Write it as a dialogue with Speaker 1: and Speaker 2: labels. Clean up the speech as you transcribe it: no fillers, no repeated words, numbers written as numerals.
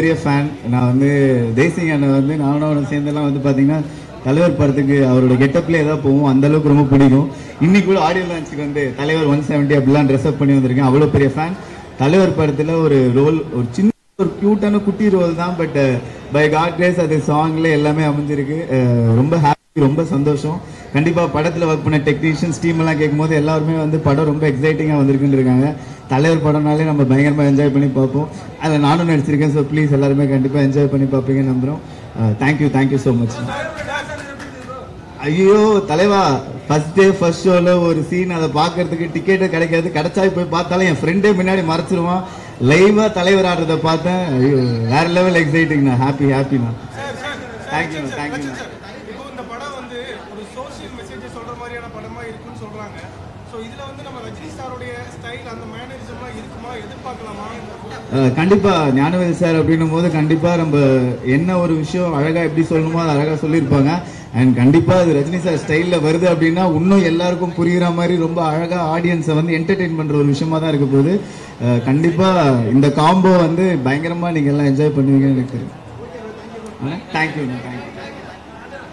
Speaker 1: பெரிய ஃபேன். நான் வந்து தேசிங் அண்ணன் வந்து நானும் அவனை சேர்ந்தெல்லாம் வந்து பார்த்தீங்கன்னா தலைவர் படத்துக்கு அவரோட கெட்டப்லேயே ஏதாவது போவோம், அந்த அளவுக்கு ரொம்ப பிடிக்கும். இன்னைக்கு கூட ஆடியோ லான்ச்சுக்கு வந்து தலைவர் 170 அப்படிலாம் ட்ரெஸ்அப் பண்ணி வந்திருக்கேன். அவ்வளோ பெரிய ஃபேன். தலைவர் படத்தில் ஒரு ரோல், ஒரு சின்ன ஒரு க்யூட்டான குட்டி ரோல் தான், பட் பை காட் கிரேஸ் அது சாங்ல எல்லாமே அமைஞ்சிருக்கு. ரொம்ப ஹாப்பி, ரொம்ப சந்தோஷம். கண்டிப்பாக படத்தில் ஒர்க் பண்ண டெக்னீஷியன்ஸ் டீம் எல்லாம் கேட்கும்போது எல்லாருமே வந்து படம் ரொம்ப எக்ஸைட்டிங்காக வந்திருக்குன்னு இருக்காங்க. தலைவர் படம்னாலே நம்ம பயங்கரமாக என்ஜாய் பண்ணி பார்ப்போம். அதில் நானும் நடிச்சிருக்கேன். ஸோ ப்ளீஸ் எல்லாருமே கண்டிப்பாக என்ஜாய் பண்ணி பார்ப்பீங்கன்னு நம்புகிறோம். Thank you so much. ஐயோ தலைவா, ஃபர்ஸ்ட் டே ஃபர்ஸ்ட் ஷோல ஒரு சீன், அதை பார்க்கறதுக்கு டிக்கெட்டே கிடைக்காது. கிடைச்சா போய் பார்த்தாலும் என் ஃப்ரெண்டே முன்னாடி மறைச்சிருவான். லைவா தலைவர் ஆடுறத பார்த்தேன். ஐயோ வேற லெவல் எக்ஸைட்டிங்ண்ணா. ஹாப்பிண்ணா. தேங்க்யூண்ணா.
Speaker 2: இப்போ இந்த படம் வந்து ஒரு சோஷியல் மெசேஜ் சொல்ற மாதிரியான படமா இருக்குன்னு சொல்றாங்க. ஸோ இதுல வந்து நம்ம ரஜினி சாருடைய ஸ்டைல், அந்த மேனரிசம்லாம் இருக்குமா, எதிர்பார்க்கலாமா?
Speaker 1: கண்டிப்பா ஞானவேல் சார் அப்படின்னும் போது கண்டிப்பா நம்ம என்ன ஒரு விஷயம் அழகா எப்படி சொல்லணுமோ அதை அழகா சொல்லியிருப்பாங்க. அண்ட் கண்டிப்பா அது ரஜினி சார் ஸ்டைல்ல வருது அப்படின்னா இன்னும் எல்லாருக்கும் புரியுற மாதிரி ரொம்ப அழகா ஆடியன்ஸை வந்து என்டர்டெயின் பண்ற ஒரு விஷயமா தான் இருக்க போகுது. கண்டிப்பா இந்த காம்போ வந்து பயங்கரமா நீங்க எல்லாம் என்ஜாய் பண்ணுவீங்கன்னு எனக்கு தெரியும். தேங்க்யூ.